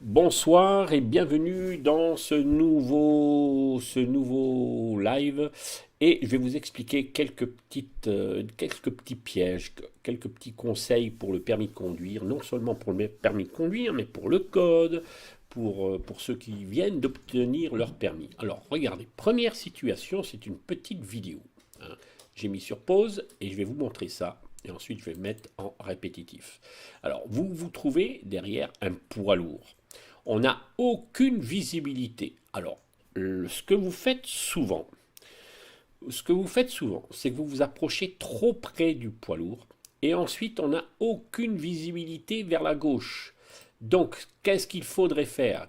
Bonsoir et bienvenue dans ce nouveau live et je vais vous expliquer quelques petits pièges, quelques petits conseils pour le permis de conduire, non seulement pour le permis de conduire, mais pour le code, pour ceux qui viennent d'obtenir leur permis. Alors regardez, première situation, c'est une petite vidéo, hein. J'ai mis sur pause et je vais vous montrer ça. Et ensuite, je vais mettre en répétitif. Alors, vous vous trouvez derrière un poids lourd. On n'a aucune visibilité. Alors, ce que vous faites souvent, c'est que vous vous approchez trop près du poids lourd et ensuite on n'a aucune visibilité vers la gauche. Donc, qu'est-ce qu'il faudrait faire?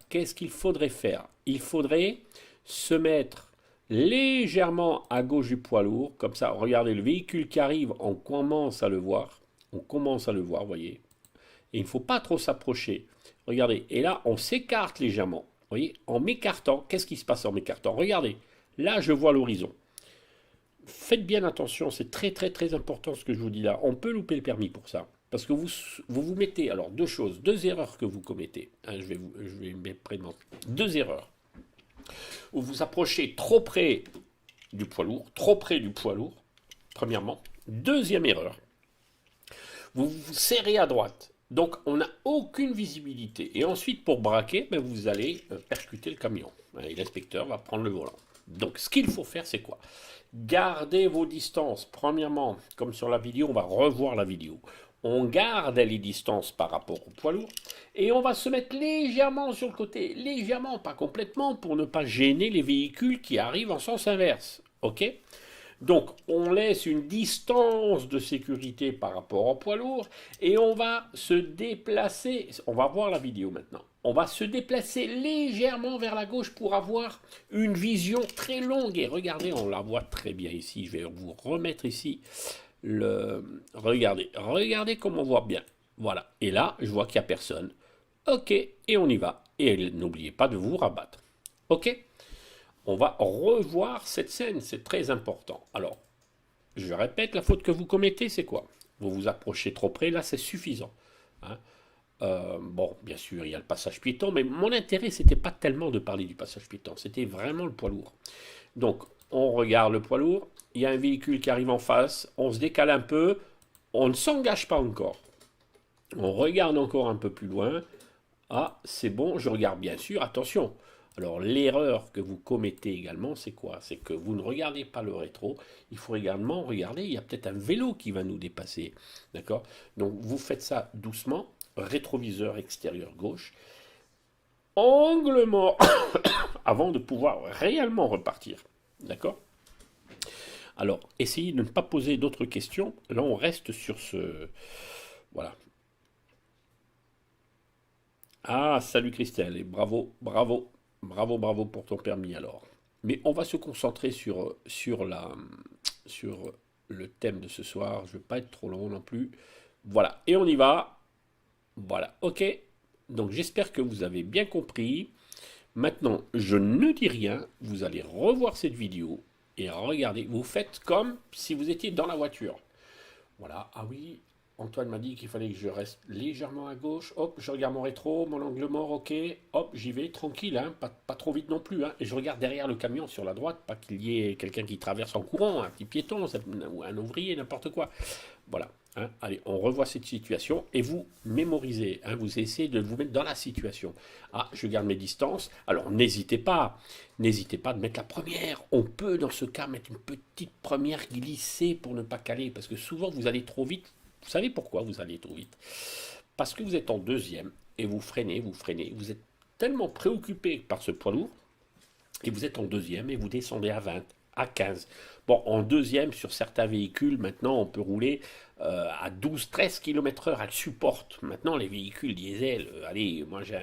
Il faudrait se mettre légèrement à gauche du poids lourd, comme ça, regardez le véhicule qui arrive, on commence à le voir, vous voyez, et il ne faut pas trop s'approcher. Regardez, et là, on s'écarte légèrement. Vous voyez, en m'écartant, qu'est-ce qui se passe en m'écartant? Regardez, là, je vois l'horizon. Faites bien attention, c'est très très très important ce que je vous dis là. On peut louper le permis pour ça. Parce que vous mettez, alors deux choses, deux erreurs que vous commettez. Hein, je vais me présenter. Deux erreurs. Vous vous approchez trop près du poids lourd, premièrement. Deuxième erreur, vous vous serrez à droite. Donc on n'a aucune visibilité. Et ensuite, pour braquer, ben, vous allez percuter le camion. Et l'inspecteur va prendre le volant. Donc ce qu'il faut faire, c'est quoi? Gardez vos distances. Premièrement, comme sur la vidéo, on va revoir la vidéo. On garde les distances par rapport au poids lourd et on va se mettre légèrement sur le côté, légèrement, pas complètement, pour ne pas gêner les véhicules qui arrivent en sens inverse. Ok? Donc, on laisse une distance de sécurité par rapport au poids lourd et on va se déplacer. On va voir la vidéo maintenant. On va se déplacer légèrement vers la gauche pour avoir une vision très longue. Et regardez, on la voit très bien ici. Je vais vous remettre ici le. Regardez, regardez comme on voit bien. Voilà. Et là, je vois qu'il n'y a personne. Ok, et on y va. Et n'oubliez pas de vous rabattre. Ok? On va revoir cette scène, c'est très important. Alors, je répète, la faute que vous commettez, c'est quoi? Vous vous approchez trop près, là c'est suffisant. Hein. Bon, bien sûr, il y a le passage piéton, mais mon intérêt, c'était pas tellement de parler du passage piéton, c'était vraiment le poids lourd. Donc, on regarde le poids lourd, il y a un véhicule qui arrive en face, on se décale un peu, on ne s'engage pas encore. On regarde encore un peu plus loin. Ah, c'est bon, je regarde bien sûr, attention. Alors l'erreur que vous commettez également, c'est quoi? C'est que vous ne regardez pas le rétro, il faut également regarder, il y a peut-être un vélo qui va nous dépasser. D'accord? Donc vous faites ça doucement, rétroviseur extérieur gauche, angle mort, avant de pouvoir réellement repartir. D'accord? Alors, essayez de ne pas poser d'autres questions. Là, on reste sur ce... Voilà. Ah, salut Christelle, et bravo, bravo, bravo, bravo pour ton permis alors. Mais on va se concentrer sur le thème de ce soir. Je ne veux pas être trop long non plus. Voilà, et on y va. Voilà, ok. Donc j'espère que vous avez bien compris. Maintenant, je ne dis rien. Vous allez revoir cette vidéo et regardez. Vous faites comme si vous étiez dans la voiture. Voilà, ah oui, Antoine m'a dit qu'il fallait que je reste légèrement à gauche. Hop, je regarde mon rétro, mon angle mort, ok. Hop, j'y vais, tranquille, hein, pas trop vite non plus. Hein. Et je regarde derrière le camion sur la droite, pas qu'il y ait quelqu'un qui traverse en courant, un petit piéton, ou un ouvrier, n'importe quoi. Voilà. Hein. Allez, on revoit cette situation et vous mémorisez. Hein, vous essayez de vous mettre dans la situation. Ah, je garde mes distances. Alors, n'hésitez pas de mettre la première. On peut, dans ce cas, mettre une petite première glissée pour ne pas caler. Parce que souvent, vous allez trop vite. Vous savez pourquoi vous allez trop vite? Parce que vous êtes en deuxième et vous freinez, vous freinez. Vous êtes tellement préoccupé par ce poids lourd et vous êtes en deuxième et vous descendez à 20, à 15. Bon, en deuxième, sur certains véhicules, maintenant, on peut rouler à 12-13 km/h. Elle supporte. Maintenant, les véhicules diesel, allez, moi j'ai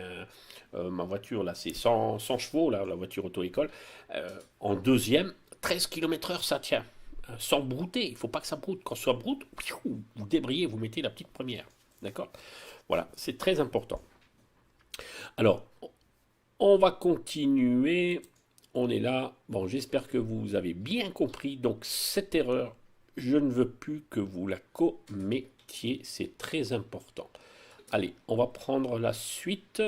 ma voiture, là, c'est 100 chevaux, là, la voiture auto-école. En deuxième, 13 km/h, ça tient. Sans brouter, il ne faut pas que ça broute. Quand ça broute, vous débrayez, vous mettez la petite première. D'accord? Voilà, c'est très important. Alors, on va continuer. On est là. Bon, j'espère que vous avez bien compris. Donc, cette erreur, je ne veux plus que vous la commettiez. C'est très important. Allez, on va prendre la suite.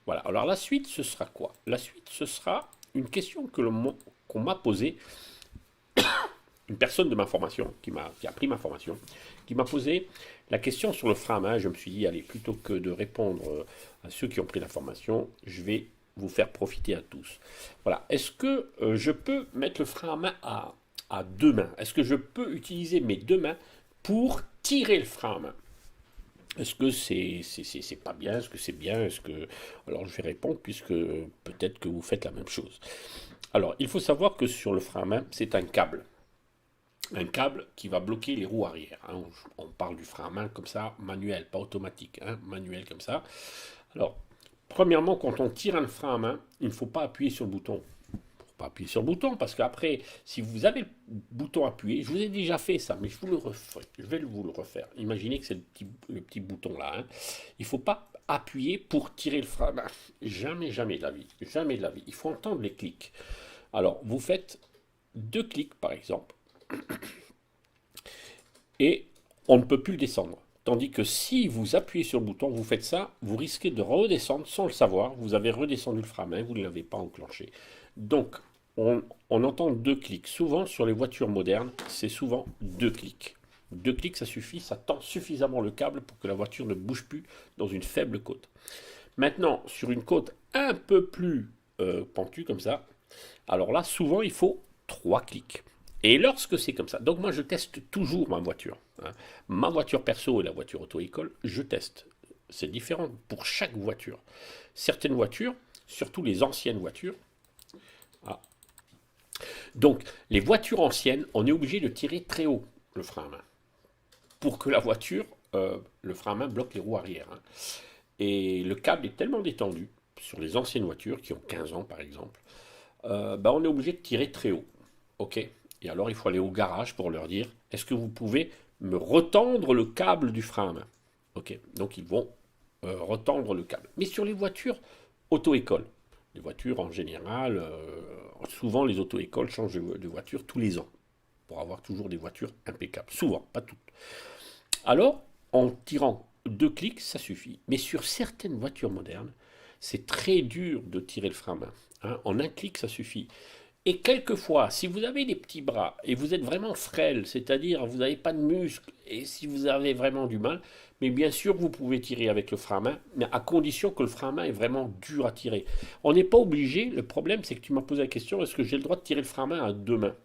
Voilà, alors la suite, ce sera quoi? La suite, ce sera une question qu'on m'a posée, une personne de ma formation, qui a pris ma formation, qui m'a posé la question sur le frein à main. Je me suis dit, allez, plutôt que de répondre à ceux qui ont pris la formation, je vais vous faire profiter à tous. Voilà, est-ce que je peux mettre le frein à main à deux mains? Est-ce que je peux utiliser mes deux mains pour tirer le frein à main? Est-ce que c'est pas bien? Est-ce que c'est bien? Est-ce que... Alors je vais répondre puisque peut-être que vous faites la même chose. Alors il faut savoir que sur le frein à main, c'est un câble. Un câble qui va bloquer les roues arrière, hein. On parle du frein à main comme ça, manuel, pas automatique, hein, manuel comme ça. Alors, premièrement, quand on tire un frein à main, il ne faut pas appuyer sur le bouton. Pas appuyer sur le bouton, parce qu'après, si vous avez le bouton appuyé, je vous ai déjà fait ça, mais je vais vous le refaire. Imaginez que c'est le petit bouton là, hein. Il ne faut pas appuyer pour tirer le frein à main. Jamais, jamais de la vie. Jamais de la vie. Il faut entendre les clics. Alors, vous faites deux clics, par exemple, et on ne peut plus le descendre. Tandis que si vous appuyez sur le bouton, vous faites ça, vous risquez de redescendre sans le savoir. Vous avez redescendu le frein à main, vous ne l'avez pas enclenché. Donc, on entend deux clics. Souvent, sur les voitures modernes, c'est souvent deux clics. Deux clics, ça suffit, ça tend suffisamment le câble pour que la voiture ne bouge plus dans une faible côte. Maintenant, sur une côte un peu plus pentue comme ça, alors là, souvent, il faut trois clics. Et lorsque c'est comme ça, donc moi je teste toujours ma voiture, hein. Ma voiture perso et la voiture auto-école, je teste. C'est différent pour chaque voiture. Certaines voitures, surtout les anciennes voitures, ah. Donc les voitures anciennes, on est obligé de tirer très haut le frein à main pour que la voiture, le frein à main bloque les roues arrière, hein. Et le câble est tellement détendu sur les anciennes voitures qui ont 15 ans par exemple, on est obligé de tirer très haut. Ok. Et alors il faut aller au garage pour leur dire, est-ce que vous pouvez me retendre le câble du frein à main? Ok. Donc ils vont retendre le câble. Mais sur les voitures auto-école, les voitures en général, souvent les auto-écoles changent de voiture tous les ans pour avoir toujours des voitures impeccables. Souvent, pas toutes. Alors, en tirant deux clics, ça suffit. Mais sur certaines voitures modernes, c'est très dur de tirer le frein à main, hein. En un clic, ça suffit. Et quelquefois, si vous avez des petits bras et vous êtes vraiment frêle, c'est-à-dire vous n'avez pas de muscles, et si vous avez vraiment du mal, mais bien sûr vous pouvez tirer avec le frein à main, mais à condition que le frein à main est vraiment dur à tirer. On n'est pas obligé, le problème c'est que tu m'as posé la question, est-ce que j'ai le droit de tirer le frein à main à deux mains?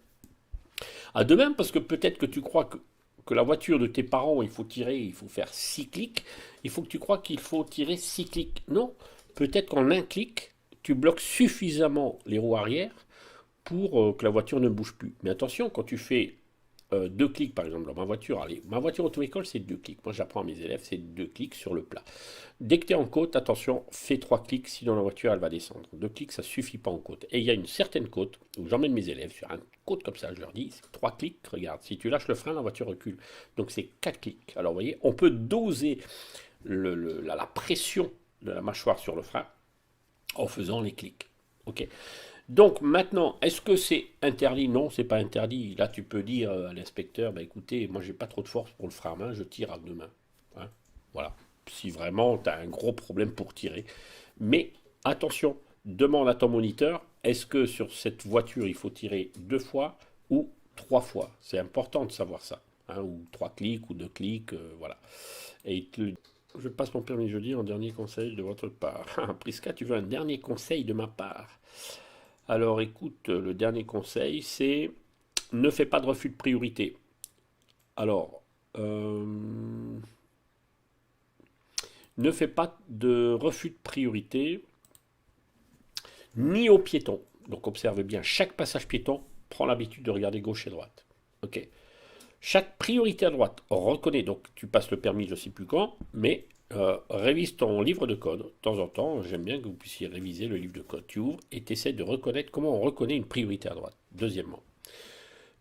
À deux mains parce que peut-être que tu crois que la voiture de tes parents, il faut tirer, il faut faire 6 clics, il faut que tu crois qu'il faut tirer 6 clics. Non, peut-être qu'en un clic, tu bloques suffisamment les roues arrière pour que la voiture ne bouge plus. Mais attention, quand tu fais deux clics, par exemple, dans ma voiture, allez, ma voiture auto-école, c'est deux clics. Moi, j'apprends à mes élèves, c'est deux clics sur le plat. Dès que tu es en côte, attention, fais trois clics, sinon la voiture, elle va descendre. Deux clics, ça suffit pas en côte. Et il y a une certaine côte où j'emmène mes élèves sur une côte comme ça, je leur dis, trois clics, regarde, si tu lâches le frein, la voiture recule. Donc, c'est quatre clics. Alors, vous voyez, on peut doser la pression de la mâchoire sur le frein en faisant les clics. Ok. Donc maintenant, est-ce que c'est interdit? Non, c'est pas interdit. Là, tu peux dire à l'inspecteur, bah écoutez, moi j'ai pas trop de force pour le frein à main, je tire à deux mains, hein. Voilà. Si vraiment tu as un gros problème pour tirer. Mais attention, demande à ton moniteur, est-ce que sur cette voiture il faut tirer deux fois ou trois fois? C'est important de savoir ça, hein, ou trois clics ou deux clics, voilà. Et je passe mon permis jeudi en dernier conseil de votre part. Prisca, tu veux un dernier conseil de ma part? Alors écoute, le dernier conseil, c'est ne fais pas de refus de priorité. Alors, ne fais pas de refus de priorité ni aux piétons. Donc observe bien, chaque passage piéton, prends l'habitude de regarder gauche et droite. Ok. Chaque priorité à droite, reconnaît, donc tu passes le permis, je ne sais plus quand, mais révise ton livre de code. De temps en temps, j'aime bien que vous puissiez réviser le livre de code. Tu ouvres et tu essaies de reconnaître comment on reconnaît une priorité à droite. Deuxièmement.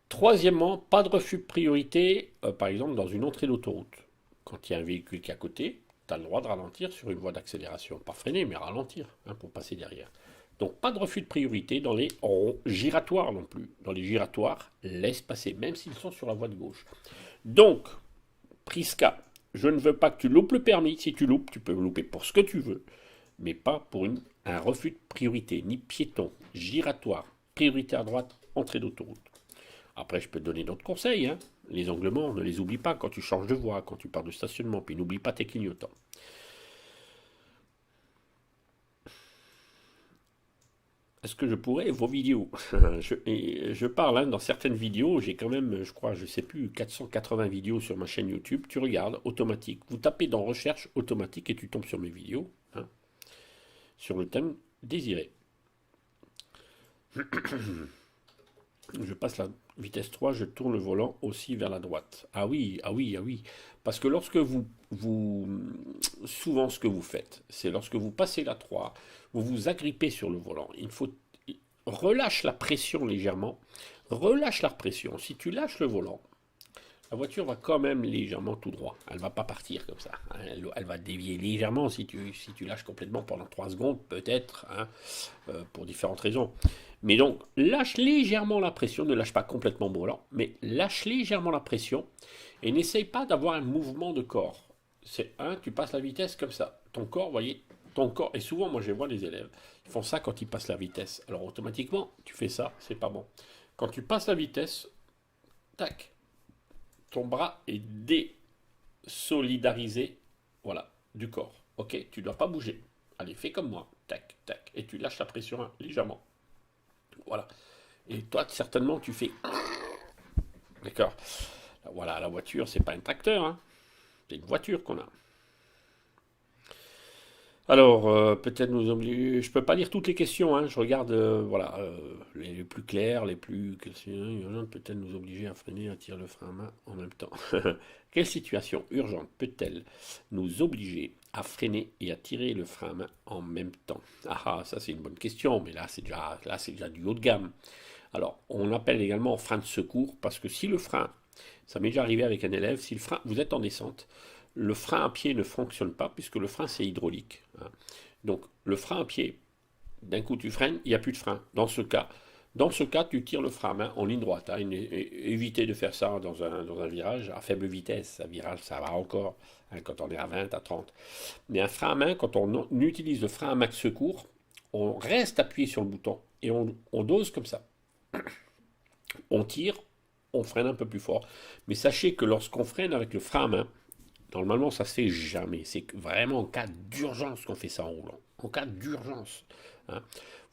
Troisièmement, pas de refus de priorité, par exemple, dans une entrée d'autoroute. Quand il y a un véhicule qui est à côté, tu as le droit de ralentir sur une voie d'accélération. Pas freiner, mais ralentir, hein, pour passer derrière. Donc pas de refus de priorité dans les giratoires non plus. Dans les giratoires, laisse passer, même s'ils sont sur la voie de gauche. Donc, Prisca, je ne veux pas que tu loupes le permis. Si tu loupes, tu peux louper pour ce que tu veux. mais pas pour un refus de priorité, ni piéton, giratoire, priorité à droite, entrée d'autoroute. Après, je peux te donner d'autres conseils, hein. Les angles morts, ne les oublie pas quand tu changes de voie, quand tu pars de stationnement, puis n'oublie pas tes clignotants. Est-ce que je pourrais vos vidéos? je parle, hein, dans certaines vidéos, j'ai quand même, je crois, je sais plus, 480 vidéos sur ma chaîne YouTube. Tu regardes, automatique. Vous tapez dans recherche automatique et tu tombes sur mes vidéos, hein, sur le thème désiré. Je passe la vitesse 3, je tourne le volant aussi vers la droite. Ah oui, ah oui, ah oui. Parce que lorsque souvent ce que vous faites, c'est lorsque vous passez la 3, vous vous agrippez sur le volant. Il faut relâche la pression légèrement. Relâche la pression. Si tu lâches le volant, la voiture va quand même légèrement tout droit. Elle ne va pas partir comme ça. Elle va dévier légèrement si tu lâches complètement pendant 3 secondes, peut-être, hein, pour différentes raisons. Mais donc, lâche légèrement la pression, ne lâche pas complètement le volant, mais lâche légèrement la pression et n'essaye pas d'avoir un mouvement de corps. C'est tu passes la vitesse comme ça. Ton corps, vous voyez, ton corps, et souvent, moi je vois les élèves, ils font ça quand ils passent la vitesse. Alors automatiquement, tu fais ça, c'est pas bon. Quand tu passes la vitesse, tac, ton bras est désolidarisé, voilà, du corps. Ok, tu ne dois pas bouger. Allez, fais comme moi, tac, tac, et tu lâches la pression, hein, légèrement. Voilà. Et toi, certainement, tu fais. D'accord. Voilà, la voiture, c'est pas un tracteur, hein. C'est une voiture qu'on a. Alors, peut-être nous obliger. Je peux pas lire toutes les questions, hein. Je regarde, voilà, les plus claires, les plus. Peut-être nous obliger à freiner, à tirer le frein à main en même temps. Quelle situation urgente peut-elle nous obliger à freiner et à tirer le frein à main en même temps? Ah, ça c'est une bonne question, mais là c'est déjà du haut de gamme. Alors, on appelle également frein de secours parce que si le frein, ça m'est déjà arrivé avec un élève, si le frein, vous êtes en descente, le frein à pied ne fonctionne pas puisque le frein c'est hydraulique, hein. Donc le frein à pied, d'un coup tu freines, il n'y a plus de frein. Dans ce cas, tu tires le frein à main en ligne droite, hein. Évitez de faire ça dans un virage à faible vitesse. Un virage, ça va encore, hein, quand on est à 20, à 30. Mais un frein à main, quand on utilise le frein à main de secours, on reste appuyé sur le bouton et on dose comme ça. On tire, on freine un peu plus fort. Mais sachez que lorsqu'on freine avec le frein à main, normalement ça se fait jamais. C'est vraiment en cas d'urgence qu'on fait ça en roulant. En cas d'urgence, hein.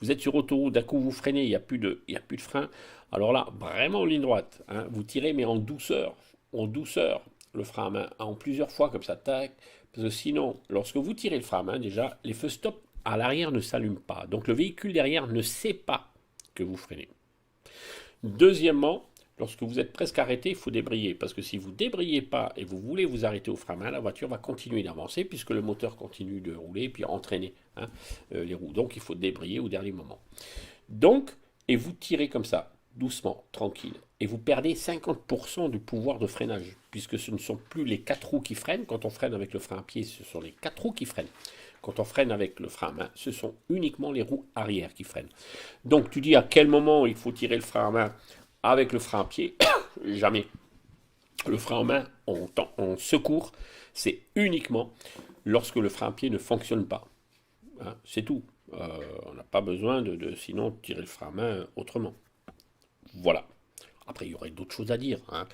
Vous êtes sur autoroute, d'un coup vous freinez, il n'y a plus de frein. Alors là, vraiment en ligne droite, hein, vous tirez mais en douceur, le frein à main, en plusieurs fois comme ça, tac. Parce que sinon, lorsque vous tirez le frein à main, déjà, les feux stop à l'arrière ne s'allument pas. Donc le véhicule derrière ne sait pas que vous freinez. Deuxièmement, lorsque vous êtes presque arrêté, il faut débrayer. Parce que si vous ne débrayez pas et vous voulez vous arrêter au frein à main, la voiture va continuer d'avancer puisque le moteur continue de rouler et puis entraîner, hein, les roues. Donc il faut débrayer au dernier moment. Donc, et vous tirez comme ça, doucement, tranquille. Et vous perdez 50% du pouvoir de freinage. Puisque ce ne sont plus les 4 roues qui freinent. Quand on freine avec le frein à pied, ce sont les 4 roues qui freinent. Quand on freine avec le frein à main, ce sont uniquement les roues arrière qui freinent. Donc tu dis à quel moment il faut tirer le frein à main avec le frein à pied? Jamais. Le frein à main en secours, c'est uniquement lorsque le frein à pied ne fonctionne pas, hein, c'est tout. On n'a pas besoin de sinon tirer le frein à main autrement. Voilà. Après, il y aurait d'autres choses à dire, hein.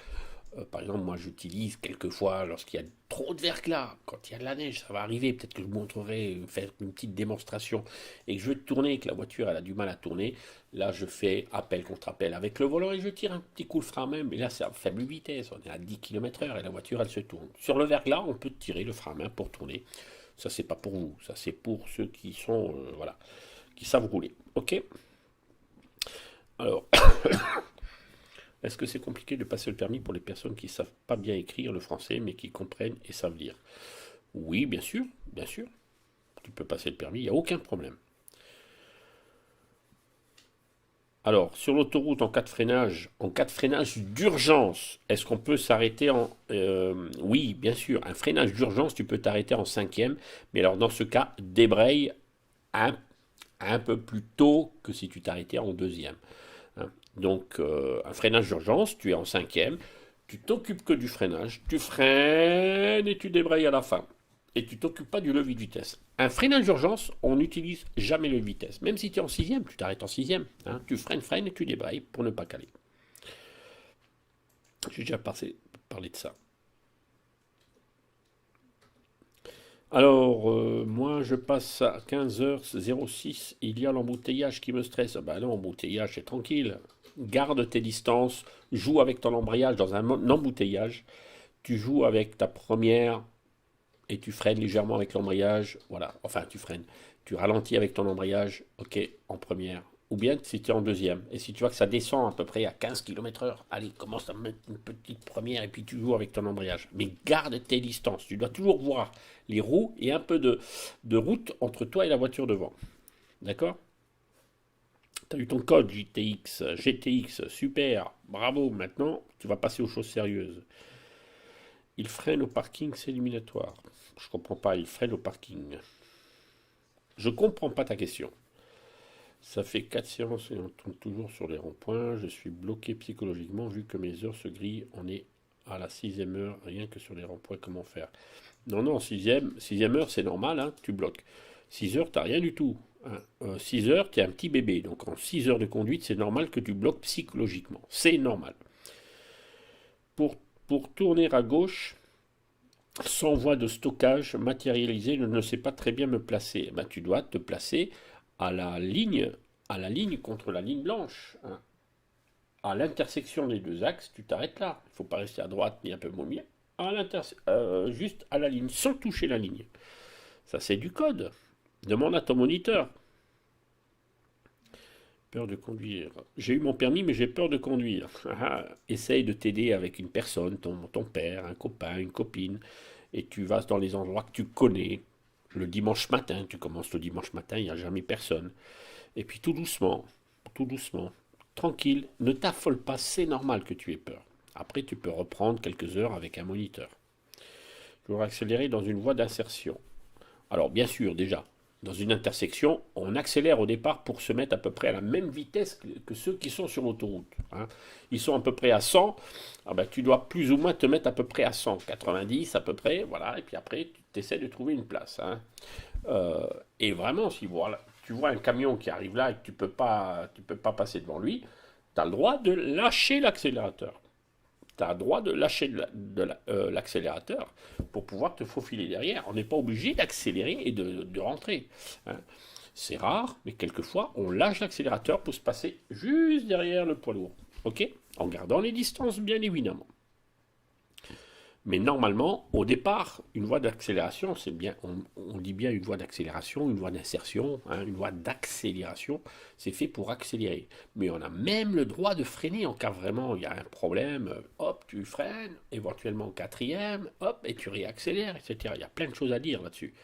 Par exemple, moi j'utilise quelquefois lorsqu'il y a trop de verglas, quand il y a de la neige, ça va arriver, peut-être que je vous montrerai, faire une petite démonstration, et que je veux tourner et que la voiture elle a du mal à tourner, là je fais appel contre appel avec le volant et je tire un petit coup de frein à main, mais là c'est à faible vitesse, on est à 10 km/h et la voiture elle se tourne. Sur le verglas, on peut tirer le frein à main pour tourner. Ça c'est pas pour vous, ça c'est pour ceux qui sont, voilà, qui savent rouler. Ok. Alors, est-ce que c'est compliqué de passer le permis pour les personnes qui ne savent pas bien écrire le français, mais qui comprennent et savent lire? Oui, bien sûr, bien sûr. Tu peux passer le permis, il n'y a aucun problème. Alors, sur l'autoroute, en cas de freinage d'urgence, est-ce qu'on peut s'arrêter oui, bien sûr, un freinage d'urgence, tu peux t'arrêter en cinquième, mais alors dans ce cas, débraye un peu plus tôt que si tu t'arrêtais en deuxième, hein. Donc, un freinage d'urgence, tu es en cinquième, tu t'occupes que du freinage, tu freines et tu débrayes à la fin. et tu t'occupes pas du levier de vitesse. Un freinage d'urgence, on n'utilise jamais le levier de vitesse. Même si tu es en sixième, tu t'arrêtes en sixième. Hein, tu freines et tu débrayes pour ne pas caler. J'ai déjà parlé de ça. Alors, moi, je passe à 15h06. Il y a l'embouteillage qui me stresse. Ben non, l'embouteillage, c'est tranquille. Garde tes distances. Joue avec ton embrayage dans un embouteillage. Tu joues avec ta première et tu freines légèrement avec l'embrayage. Voilà, enfin, tu freines. Tu ralentis avec ton embrayage. Ok, en première. Ou bien si tu es en deuxième. Et si tu vois que ça descend à peu près à 15 km/h, allez, commence à mettre une petite première et puis tu joues avec ton embrayage. Mais garde tes distances. Tu dois toujours voir les roues et un peu de route entre toi et la voiture devant. D'accord? Tu as eu ton code GTX, super, bravo. Maintenant, tu vas passer aux choses sérieuses. Il freine au parking, c'est éliminatoire. Je comprends pas, il freine au parking. Je comprends pas ta question. Ça fait 4 séances et on tombe toujours sur les ronds-points. Je suis bloqué psychologiquement vu que mes heures se grillent. On est à la 6e heure, rien que sur les ronds-points. Comment faire? Non, non, 6e heure, c'est normal, hein, tu bloques. 6 heures, t'as rien du tout. Hein. 6 heures, tu es un petit bébé. Donc en 6 heures de conduite, c'est normal que tu bloques psychologiquement. C'est normal. Pour, pour tourner à gauche, sans voie de stockage matérialisée, je ne sais pas très bien me placer. Ben, tu dois te placer à la ligne contre la ligne blanche. Hein. À l'intersection des deux axes, tu t'arrêtes là. Il ne faut pas rester à droite ni un peu moins bien. Juste à la ligne, sans toucher la ligne. Ça, c'est du code. Demande à ton moniteur. Peur de conduire. J'ai eu mon permis, mais j'ai peur de conduire. Essaye de t'aider avec une personne, ton père, un copain, une copine, et tu vas dans les endroits que tu connais. Le dimanche matin, tu commences le dimanche matin, il n'y a jamais personne. Et puis tout doucement, tranquille, ne t'affole pas, c'est normal que tu aies peur. Après, tu peux reprendre quelques heures avec un moniteur. Je voudrais accélérer dans une voie d'insertion. Alors, bien sûr, déjà, dans une intersection, on accélère au départ pour se mettre à peu près à la même vitesse que ceux qui sont sur l'autoroute. Hein. Ils sont à peu près à 100, ah ben, tu dois plus ou moins te mettre à peu près à 100, 90 à peu près, voilà, et puis après, tu essaies de trouver une place. Hein. Et vraiment, si voilà, tu vois un camion qui arrive là et que tu peux pas passer devant lui, tu as le droit de lâcher l'accélérateur. Tu as le droit de lâcher l'accélérateur pour pouvoir te faufiler derrière. On n'est pas obligé d'accélérer et de rentrer. Hein. C'est rare, mais quelquefois, on lâche l'accélérateur pour se passer juste derrière le poids lourd. Ok? En gardant les distances, bien évidemment. Mais normalement, au départ, une voie d'accélération, c'est bien, on dit bien une voie d'accélération, une voie d'insertion, hein, une voie d'accélération, c'est fait pour accélérer. Mais on a même le droit de freiner en cas vraiment il y a un problème, hop, tu freines, éventuellement au quatrième, hop, et tu réaccélères, etc. Il y a plein de choses à dire là-dessus.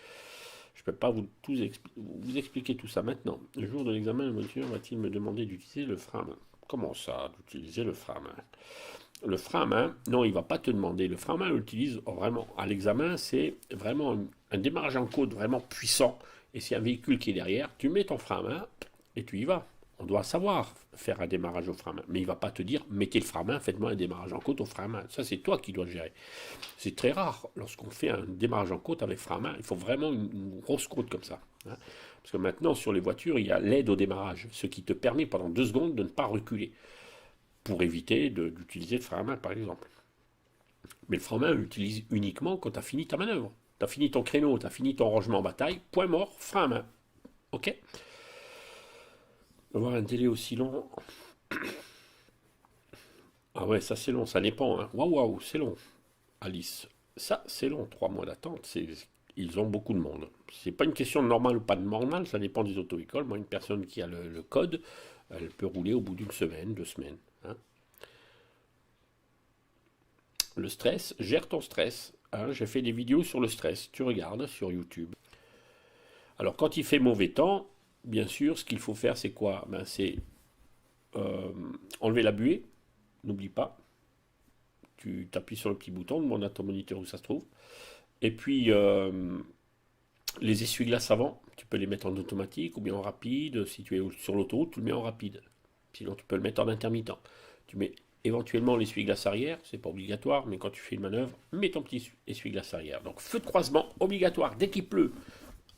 Je ne peux pas vous expliquer tout ça maintenant. Le jour de l'examen, le moniteur va-t-il me demander d'utiliser le frein à main? Comment ça, d'utiliser le frein à main? Le frein à main, non, il ne va pas te demander. Le frein à main, on l'utilise vraiment. À l'examen, c'est vraiment un démarrage en côte vraiment puissant. Et c'est un véhicule qui est derrière. Tu mets ton frein à main et tu y vas. On doit savoir faire un démarrage au frein à main. Mais il ne va pas te dire, mettez le frein à main, faites-moi un démarrage en côte au frein à main. Ça, c'est toi qui dois le gérer. C'est très rare lorsqu'on fait un démarrage en côte avec frein à main. Il faut vraiment une grosse côte comme ça. Hein. Parce que maintenant, sur les voitures, il y a l'aide au démarrage. Ce qui te permet pendant 2 secondes de ne pas reculer pour éviter d'utiliser le frein à main, par exemple. Mais le frein à main, on l'utilise uniquement quand tu as fini ta manœuvre. Tu as fini ton créneau, tu as fini ton rangement en bataille, point mort, frein à main. Ok? Avoir un délai aussi long. Ah ouais, ça c'est long, ça dépend. Hein. Waouh, waouh, c'est long. Alice, ça c'est long, 3 mois d'attente, ils ont beaucoup de monde. C'est pas une question de normal ou pas de normal, ça dépend des auto-écoles. Moi, une personne qui a le code, elle peut rouler au bout d'une semaine, 2 semaines. Hein. Le stress, gère ton stress. Hein, j'ai fait des vidéos sur le stress. Tu regardes sur YouTube. Alors, quand il fait mauvais temps, bien sûr, ce qu'il faut faire, c'est quoi? Ben, c'est euh, enlever la buée. N'oublie pas. Tu t'appuies sur le petit bouton, demande à ton moniteur où ça se trouve. Et puis, les essuie-glaces avant, tu peux les mettre en automatique ou bien en rapide. Si tu es sur l'autoroute, tu le mets en rapide. Sinon, tu peux le mettre en intermittent. Tu mets éventuellement l'essuie-glace arrière, c'est pas obligatoire, mais quand tu fais une manœuvre, mets ton petit essuie-glace arrière. Donc feu de croisement obligatoire, dès qu'il pleut,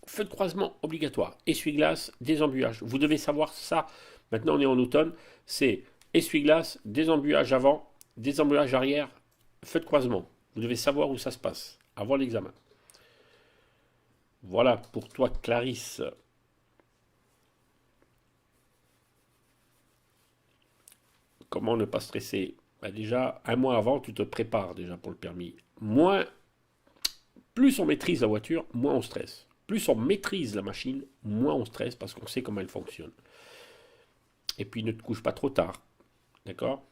feu de croisement obligatoire, essuie-glace, désembuage. Vous devez savoir ça, maintenant on est en automne, c'est essuie-glace, désembuage avant, désembuage arrière, feu de croisement. Vous devez savoir où ça se passe avant l'examen. Voilà pour toi Clarisse. Comment ne pas stresser? Bah déjà, un mois avant, tu te prépares déjà pour le permis. Plus on maîtrise la voiture, moins on stresse. Plus on maîtrise la machine, moins on stresse parce qu'on sait comment elle fonctionne. Et puis ne te couche pas trop tard. D'accord?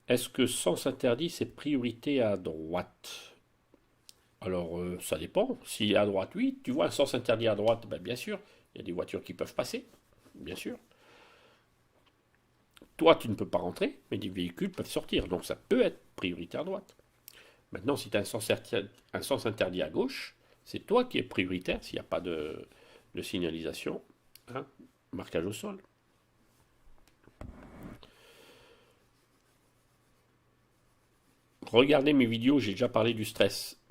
Est-ce que sens interdit, c'est priorité à droite? Alors, ça dépend. Si à droite, oui. Tu vois un sens interdit à droite, ben, bien sûr. Il y a des voitures qui peuvent passer. Bien sûr. Toi, tu ne peux pas rentrer, mais des véhicules peuvent sortir. Donc, ça peut être priorité à droite. Maintenant, si tu as un sens interdit à gauche, c'est toi qui es prioritaire s'il n'y a pas de signalisation. Hein, marquage au sol. Regardez mes vidéos, j'ai déjà parlé du stress.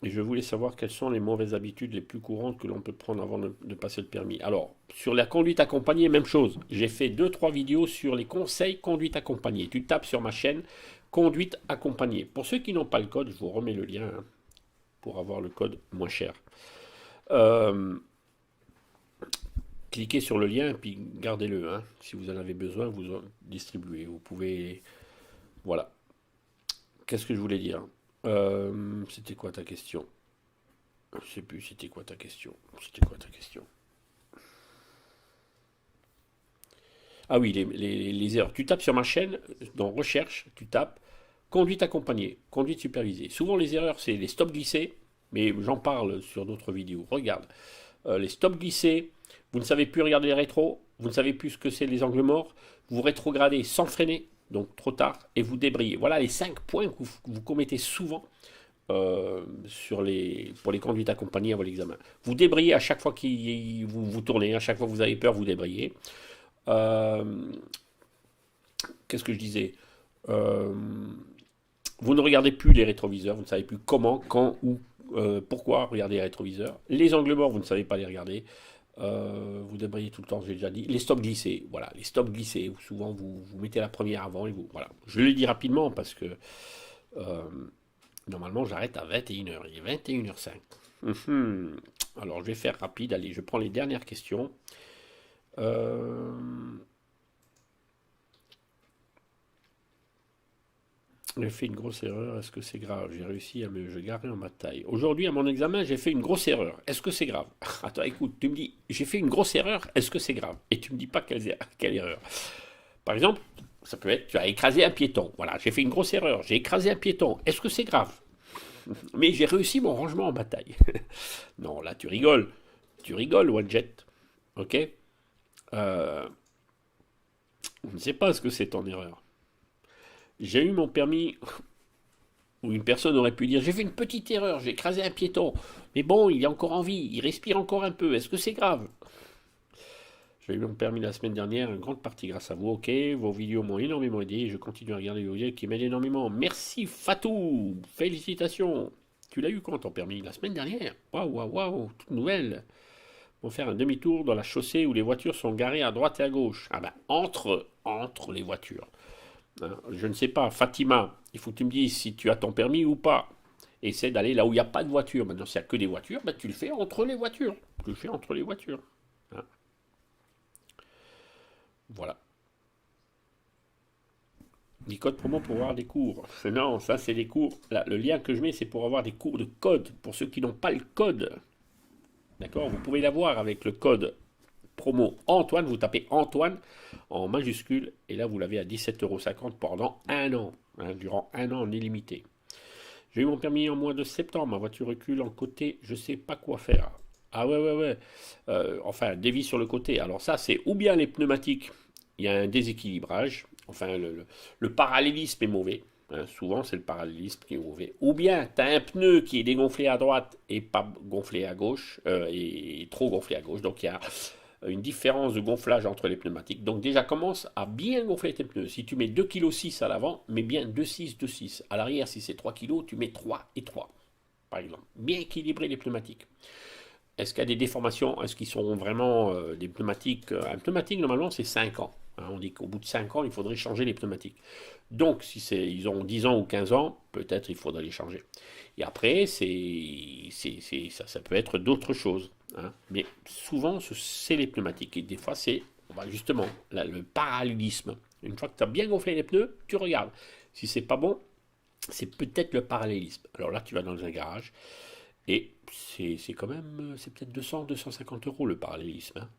Et je voulais savoir quelles sont les mauvaises habitudes les plus courantes que l'on peut prendre avant de passer le permis. Alors, sur la conduite accompagnée, même chose. J'ai fait 2-3 vidéos sur les conseils conduite accompagnée. Tu tapes sur ma chaîne conduite accompagnée. Pour ceux qui n'ont pas le code, je vous remets le lien hein, pour avoir le code moins cher. Cliquez sur le lien et puis gardez-le. Hein. Si vous en avez besoin, vous en distribuez. Vous pouvez... Voilà. Qu'est-ce que je voulais dire? C'était quoi ta question? Je sais plus, c'était quoi ta question? C'était quoi ta question? Ah oui, les erreurs. Tu tapes sur ma chaîne, dans recherche, tu tapes conduite accompagnée, conduite supervisée. Souvent les erreurs, c'est les stops glissés, mais j'en parle sur d'autres vidéos. Regarde, les stops glissés, vous ne savez plus regarder les rétros, vous ne savez plus ce que c'est les angles morts, vous rétrogradez sans freiner, donc trop tard, et vous débrayez. Voilà les 5 points que vous commettez souvent pour les conduites accompagnées avant l'examen. Vous débrayez à chaque fois que vous tournez, à chaque fois que vous avez peur, vous débrayez. Euh, Qu'est-ce que je disais? Euh, Vous ne regardez plus les rétroviseurs, vous ne savez plus comment, quand, où, pourquoi regarder les rétroviseurs. Les angles morts, vous ne savez pas les regarder. Vous débrayez tout le temps, j'ai déjà dit. Les stops glissés, voilà, les stops glissés, où souvent vous mettez la première avant et vous. Voilà. Je le dis rapidement parce que euh, normalement j'arrête à 21h, il est 21h05. Alors je vais faire rapide, allez, je prends les dernières questions. J'ai fait une grosse erreur, est-ce que c'est grave? J'ai réussi à me garer en bataille. Aujourd'hui, à mon examen, j'ai fait une grosse erreur. Est-ce que c'est grave? Attends, écoute, tu me dis, j'ai fait une grosse erreur, est-ce que c'est grave? Et tu me dis pas quelle erreur. Par exemple, ça peut être, tu as écrasé un piéton. Voilà, j'ai fait une grosse erreur, j'ai écrasé un piéton. Est-ce que c'est grave? Mais j'ai réussi mon rangement en bataille. Non, là, tu rigoles. Tu rigoles, OneJet. Ok? Je ne sais pas ce que c'est ton erreur. J'ai eu mon permis où une personne aurait pu dire j'ai fait une petite erreur, j'ai écrasé un piéton. Mais bon, il est encore en vie, il respire encore un peu, est-ce que c'est grave? J'ai eu mon permis la semaine dernière, une grande partie grâce à vous, ok. Vos vidéos m'ont énormément aidé et je continue à regarder vos vidéos qui m'aident énormément. Merci Fatou, félicitations. Tu l'as eu quand ton permis? La semaine dernière? Waouh, waouh, waouh, toute nouvelle. Vont faire un demi-tour dans la chaussée où les voitures sont garées à droite et à gauche. Ah ben, entre les voitures. Hein, je ne sais pas, Fatima, il faut que tu me dises si tu as ton permis ou pas. Essaie d'aller là où il n'y a pas de voiture. Maintenant, s'il n'y a que des voitures, ben, tu le fais entre les voitures. Tu le fais entre les voitures. Hein, voilà. Les codes promo pour avoir des cours. Non, ça c'est les cours. Là, le lien que je mets, c'est pour avoir des cours de code. Pour ceux qui n'ont pas le code. D'accord? Vous pouvez l'avoir avec le code promo Antoine. Vous tapez Antoine en majuscule. Et là, vous l'avez à 17,50 € pendant un an. Hein, durant un an en illimité. J'ai eu mon permis en mois de septembre. Ma voiture recule en côté. Je sais pas quoi faire. Ah ouais, ouais, ouais. Enfin, dévie sur le côté. Alors ça, c'est ou bien les pneumatiques. Il y a un déséquilibrage. Enfin, le parallélisme est mauvais. Hein, souvent, c'est le parallélisme qui est mauvais. Ou bien, tu as un pneu qui est dégonflé à droite et pas gonflé à gauche, et trop gonflé à gauche. Donc, il y a une différence de gonflage entre les pneumatiques. Donc déjà commence à bien gonfler tes pneus. Si tu mets 2,6 kg à l'avant, mets bien 2,6, 2,6. À l'arrière, si c'est 3 kg, tu mets 3 et 3, par exemple. Bien équilibrer les pneumatiques. Est-ce qu'il y a des déformations? Est-ce qu'ils sont vraiment des pneumatiques un pneumatique, normalement, c'est 5 ans. Hein, on dit qu'au bout de 5 ans, il faudrait changer les pneumatiques. Donc, si ils ont 10 ans ou 15 ans, peut-être il faudrait les changer. Et après, ça peut être d'autres choses. Hein. Mais souvent, c'est les pneumatiques. Et des fois, c'est justement le parallélisme. Une fois que tu as bien gonflé les pneus, tu regardes. Si c'est pas bon, c'est peut-être le parallélisme. Alors là, tu vas dans un garage. Et c'est quand même, c'est peut-être 200, 250 € le parallélisme. Hein.